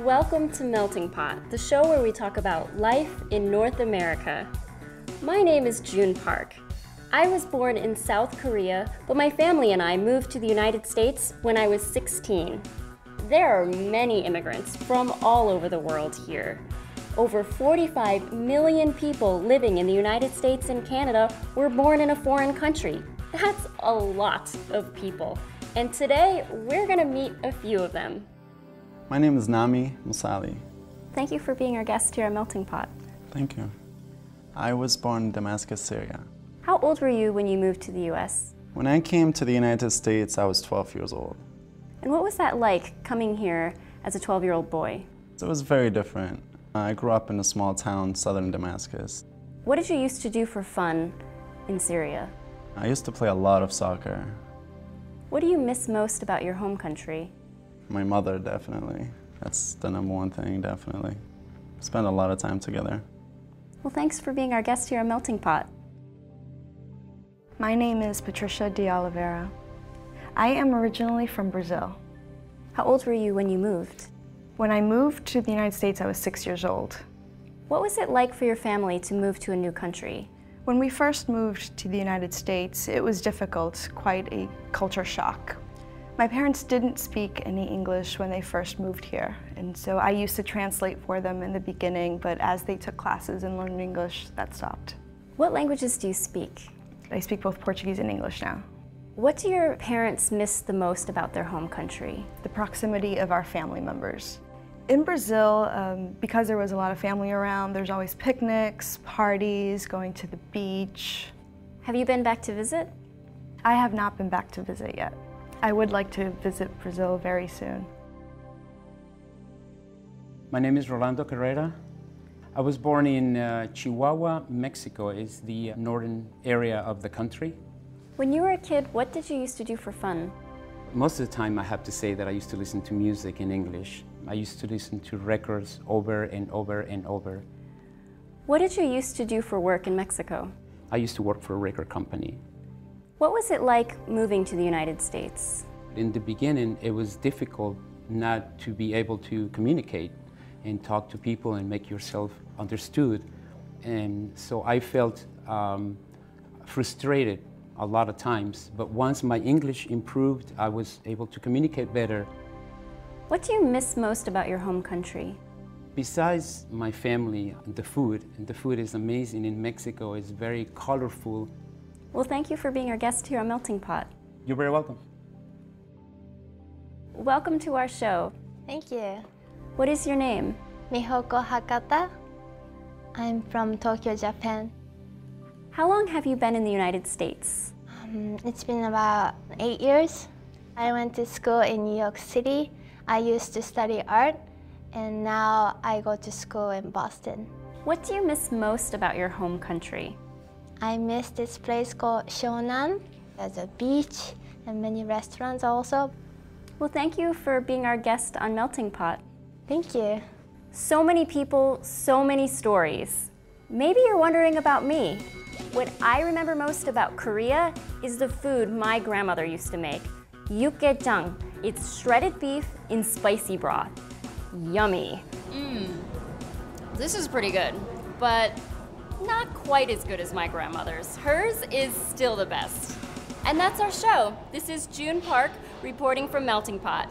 Welcome to Melting Pot, the show where we talk about life in North America. My name is June Park. I was born in South Korea, but my family and I moved to the United States when I was 16. There are many immigrants from all over the world here. Over 45 million people living in the United States and Canada were born in a foreign country. That's a lot of people. And today, we're gonna meet a few of them. My name is Nami Musali. Thank you for being our guest here at Melting Pot. Thank you. I was born in Damascus, Syria. How old were you when you moved to the US? When I came to the United States, I was 12 years old. And what was that like coming here as a 12-year-old boy? So it was very different. I grew up in a small town, southern Damascus. What did you used to do for fun in Syria? I used to play a lot of soccer. What do you miss most about your home country? My mother, definitely. That's the number one thing, definitely. Spent a lot of time together. Well, thanks for being our guest here at Melting Pot. My name is Patricia de Oliveira. I am originally from Brazil. How old were you when you moved? When I moved to the United States, I was 6 years old. What was it like for your family to move to a new country? When we first moved to the United States, it was difficult, quite a culture shock. My parents didn't speak any English when they first moved here, and so I used to translate for them in the beginning, but as they took classes and learned English, that stopped. What languages do you speak? I speak both Portuguese and English now. What do your parents miss the most about their home country? The proximity of our family members. In Brazil, because there was a lot of family around, there's always picnics, parties, going to the beach. Have you been back to visit? I have not been back to visit yet. I would like to visit Brazil very soon. My name is Rolando. I was born in Chihuahua, Mexico. It's the northern area of the country. When you were a kid, what did you used to do for fun? Most of the time, I have to say that I used to listen to music in English. I used to listen to records over and over and over. What did you used to do for work in Mexico? I used to work for a record company. What was it like moving to the United States? In the beginning, it was difficult not to be able to communicate and talk to people and make yourself understood. And so I felt frustrated a lot of times, but once my English improved, I was able to communicate better. What do you miss most about your home country? Besides my family, the food, and the food is amazing in Mexico. It's very colorful. Well, thank you for being our guest here on Melting Pot. You're very welcome. Welcome to our show. Thank you. What is your name? Mihoko Hakata. I'm from Tokyo, Japan. How long have you been in the United States? It's been about 8 years. I went to school in New York City. I used to study art, and now I go to school in Boston. What do you miss most about your home country? I miss this place called Shonan. There's a beach and many restaurants also. Well, thank you for being our guest on Melting Pot. Thank you. So many people, so many stories. Maybe you're wondering about me. What I remember most about Korea is the food my grandmother used to make. Yukgaejang. It's shredded beef in spicy broth. Yummy. This is pretty good, but not quite as good as my grandmother's. Hers is still the best. And that's our show. This is June Park reporting from Melting Pot.